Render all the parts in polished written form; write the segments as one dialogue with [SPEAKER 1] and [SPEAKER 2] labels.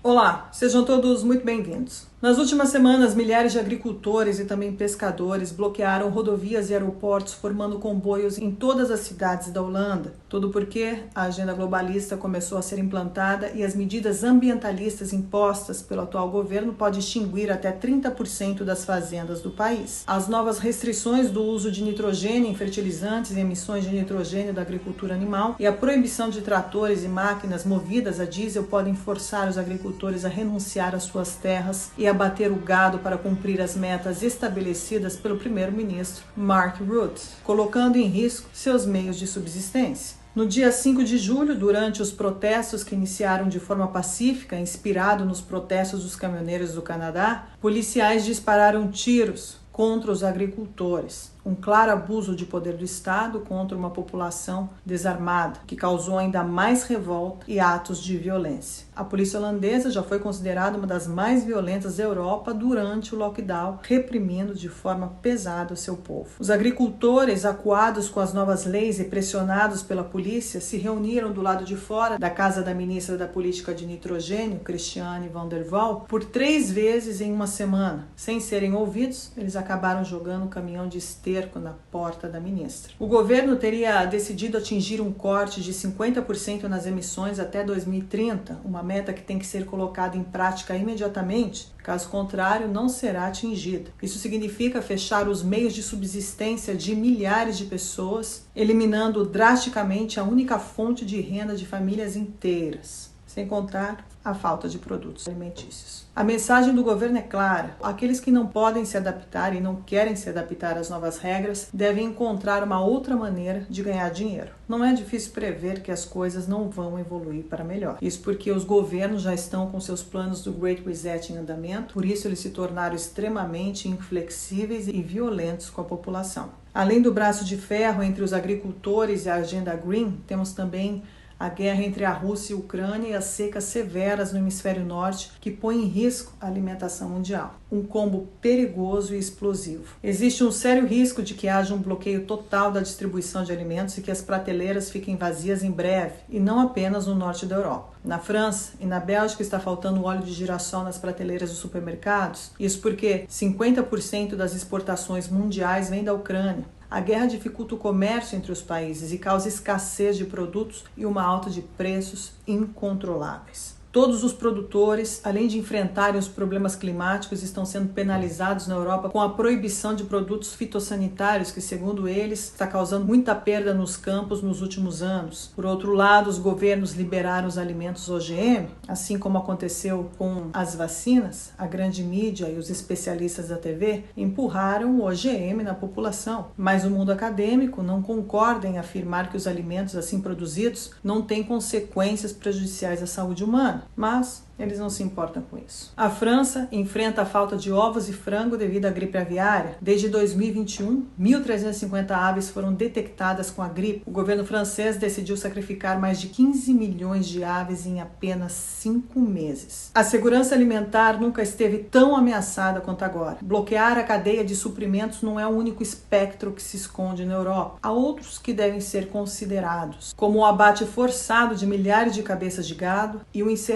[SPEAKER 1] Olá, sejam todos muito bem-vindos. Nas últimas semanas, milhares de agricultores e também pescadores bloquearam rodovias e aeroportos, formando comboios em todas as cidades da Holanda. Tudo porque a agenda globalista começou a ser implantada e as medidas ambientalistas impostas pelo atual governo podem extinguir até 30% das fazendas do país. As novas restrições do uso de nitrogênio em fertilizantes e emissões de nitrogênio da agricultura animal e a proibição de tratores e máquinas movidas a diesel podem forçar os agricultores a renunciar às suas terras e abater o gado para cumprir as metas estabelecidas pelo primeiro-ministro Mark Rutte, colocando em risco seus meios de subsistência. No dia 5 de julho, durante os protestos que iniciaram de forma pacífica, inspirado nos protestos dos caminhoneiros do Canadá, policiais dispararam tiros contra os agricultores. Um claro abuso de poder do Estado contra uma população desarmada, que causou ainda mais revolta e atos de violência. A polícia holandesa já foi considerada uma das mais violentas da Europa durante o lockdown, reprimindo de forma pesada o seu povo. Os agricultores, acuados com as novas leis e pressionados pela polícia, se reuniram do lado de fora da casa da ministra da Política de Nitrogênio, Christiane van der Wal, por 3 vezes em uma semana. Sem serem ouvidos, eles acabaram jogando um caminhão de esterco na porta da ministra. O governo teria decidido atingir um corte de 50% nas emissões até 2030, uma meta que tem que ser colocada em prática imediatamente, caso contrário não será atingida. Isso significa fechar os meios de subsistência de milhares de pessoas, eliminando drasticamente a única fonte de renda de famílias inteiras, sem contar a falta de produtos alimentícios. A mensagem do governo é clara: aqueles que não podem se adaptar e não querem se adaptar às novas regras devem encontrar uma outra maneira de ganhar dinheiro. Não é difícil prever que as coisas não vão evoluir para melhor. Isso porque os governos já estão com seus planos do Great Reset em andamento, por isso eles se tornaram extremamente inflexíveis e violentos com a população. Além do braço de ferro entre os agricultores e a agenda Green, temos também a guerra entre a Rússia e a Ucrânia e as secas severas no hemisfério norte que põem em risco a alimentação mundial. Um combo perigoso e explosivo. Existe um sério risco de que haja um bloqueio total da distribuição de alimentos e que as prateleiras fiquem vazias em breve, e não apenas no norte da Europa. Na França e na Bélgica está faltando óleo de girassol nas prateleiras dos supermercados, isso porque 50% das exportações mundiais vem da Ucrânia. A guerra dificulta o comércio entre os países e causa escassez de produtos e uma alta de preços incontroláveis. Todos os produtores, além de enfrentarem os problemas climáticos, estão sendo penalizados na Europa com a proibição de produtos fitossanitários, que, segundo eles, está causando muita perda nos campos nos últimos anos. Por outro lado, os governos liberaram os alimentos OGM, assim como aconteceu com as vacinas. A grande mídia e os especialistas da TV empurraram o OGM na população. Mas o mundo acadêmico não concorda em afirmar que os alimentos assim produzidos não têm consequências prejudiciais à saúde humana. Mas eles não se importam com isso. A França enfrenta a falta de ovos e frango devido à gripe aviária. Desde 2021, 1.350 aves foram detectadas com a gripe. O governo francês decidiu sacrificar mais de 15 milhões de aves em apenas 5 meses. A segurança alimentar nunca esteve tão ameaçada quanto agora. Bloquear a cadeia de suprimentos não é o único espectro que se esconde na Europa. Há outros que devem ser considerados, como o abate forçado de milhares de cabeças de gado e o encerramento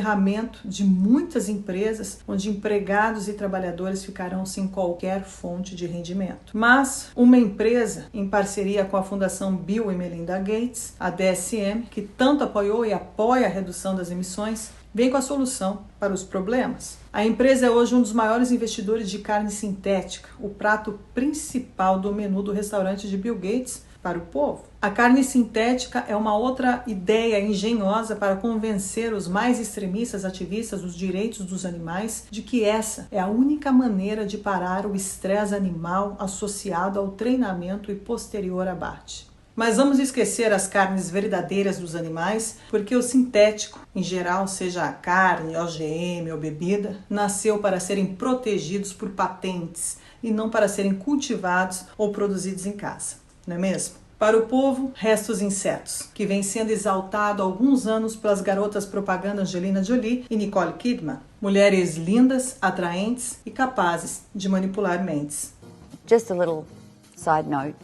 [SPEAKER 1] de muitas empresas, onde empregados e trabalhadores ficarão sem qualquer fonte de rendimento. Mas uma empresa, em parceria com a Fundação Bill e Melinda Gates, a DSM, que tanto apoiou e apoia a redução das emissões, vem com a solução para os problemas. A empresa é hoje um dos maiores investidores de carne sintética, o prato principal do menu do restaurante de Bill Gates para o povo. A carne sintética é uma outra ideia engenhosa para convencer os mais extremistas ativistas dos direitos dos animais de que essa é a única maneira de parar o estresse animal associado ao treinamento e posterior abate. Mas vamos esquecer as carnes verdadeiras dos animais, porque o sintético, em geral, seja a carne, OGM ou bebida, nasceu para serem protegidos por patentes e não para serem cultivados ou produzidos em casa. Não é mesmo? Para o povo, resta os insetos, que vem sendo exaltado há alguns anos pelas garotas propaganda Angelina Jolie e Nicole Kidman. Mulheres lindas, atraentes e capazes de manipular mentes.
[SPEAKER 2] Just a little side note.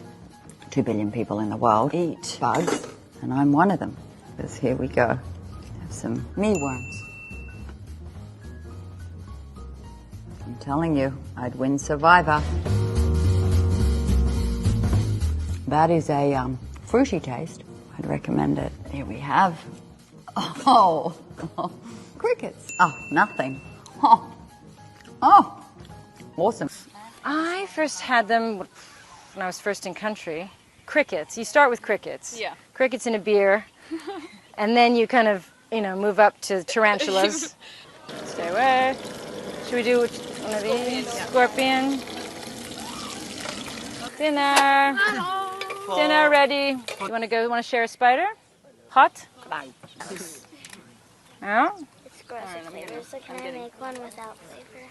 [SPEAKER 2] 2 billion people in the world eat bugs, and I'm one of them. Because here we go. Have some mealworms. I'm telling you, I'd win Survivor. That is a fruity taste. I'd recommend it. Here we have. Oh, crickets. Oh, nothing. Oh, awesome.
[SPEAKER 3] I first had them when I was first in country. Crickets. You start with crickets.
[SPEAKER 4] Yeah.
[SPEAKER 3] Crickets in a beer. And then you kind of, move up to tarantulas. Stay away. Should we do one of these? Scorpion. Dinner. Dinner ready. You want to share a spider? Hot? No?
[SPEAKER 5] It's gross with flavor, so can I make one without flavor?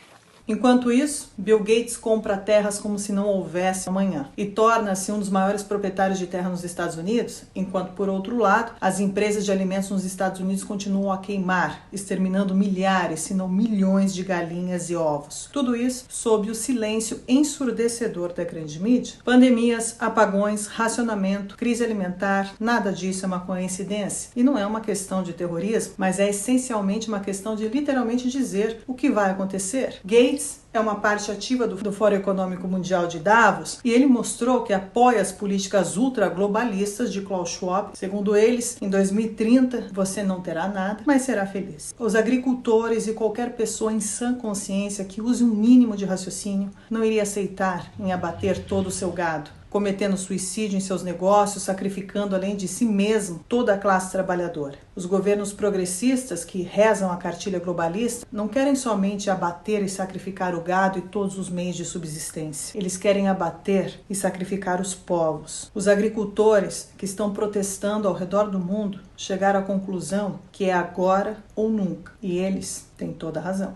[SPEAKER 1] Enquanto isso, Bill Gates compra terras como se não houvesse amanhã e torna-se um dos maiores proprietários de terra nos Estados Unidos, enquanto, por outro lado, as empresas de alimentos nos Estados Unidos continuam a queimar, exterminando milhares, se não milhões de galinhas e ovos. Tudo isso sob o silêncio ensurdecedor da grande mídia. Pandemias, apagões, racionamento, crise alimentar, nada disso é uma coincidência. E não é uma questão de terrorismo, mas é essencialmente uma questão de literalmente dizer o que vai acontecer. Gates é uma parte ativa do Fórum Econômico Mundial de Davos e ele mostrou que apoia as políticas ultraglobalistas de Klaus Schwab. Segundo eles, em 2030 você não terá nada, mas será feliz. Os agricultores e qualquer pessoa em sã consciência que use um mínimo de raciocínio não iria aceitar em abater todo o seu gado, cometendo suicídio em seus negócios, sacrificando além de si mesmo toda a classe trabalhadora. Os governos progressistas que rezam a cartilha globalista não querem somente abater e sacrificar o gado e todos os meios de subsistência. Eles querem abater e sacrificar os povos. Os agricultores que estão protestando ao redor do mundo chegaram à conclusão que é agora ou nunca. E eles têm toda a razão.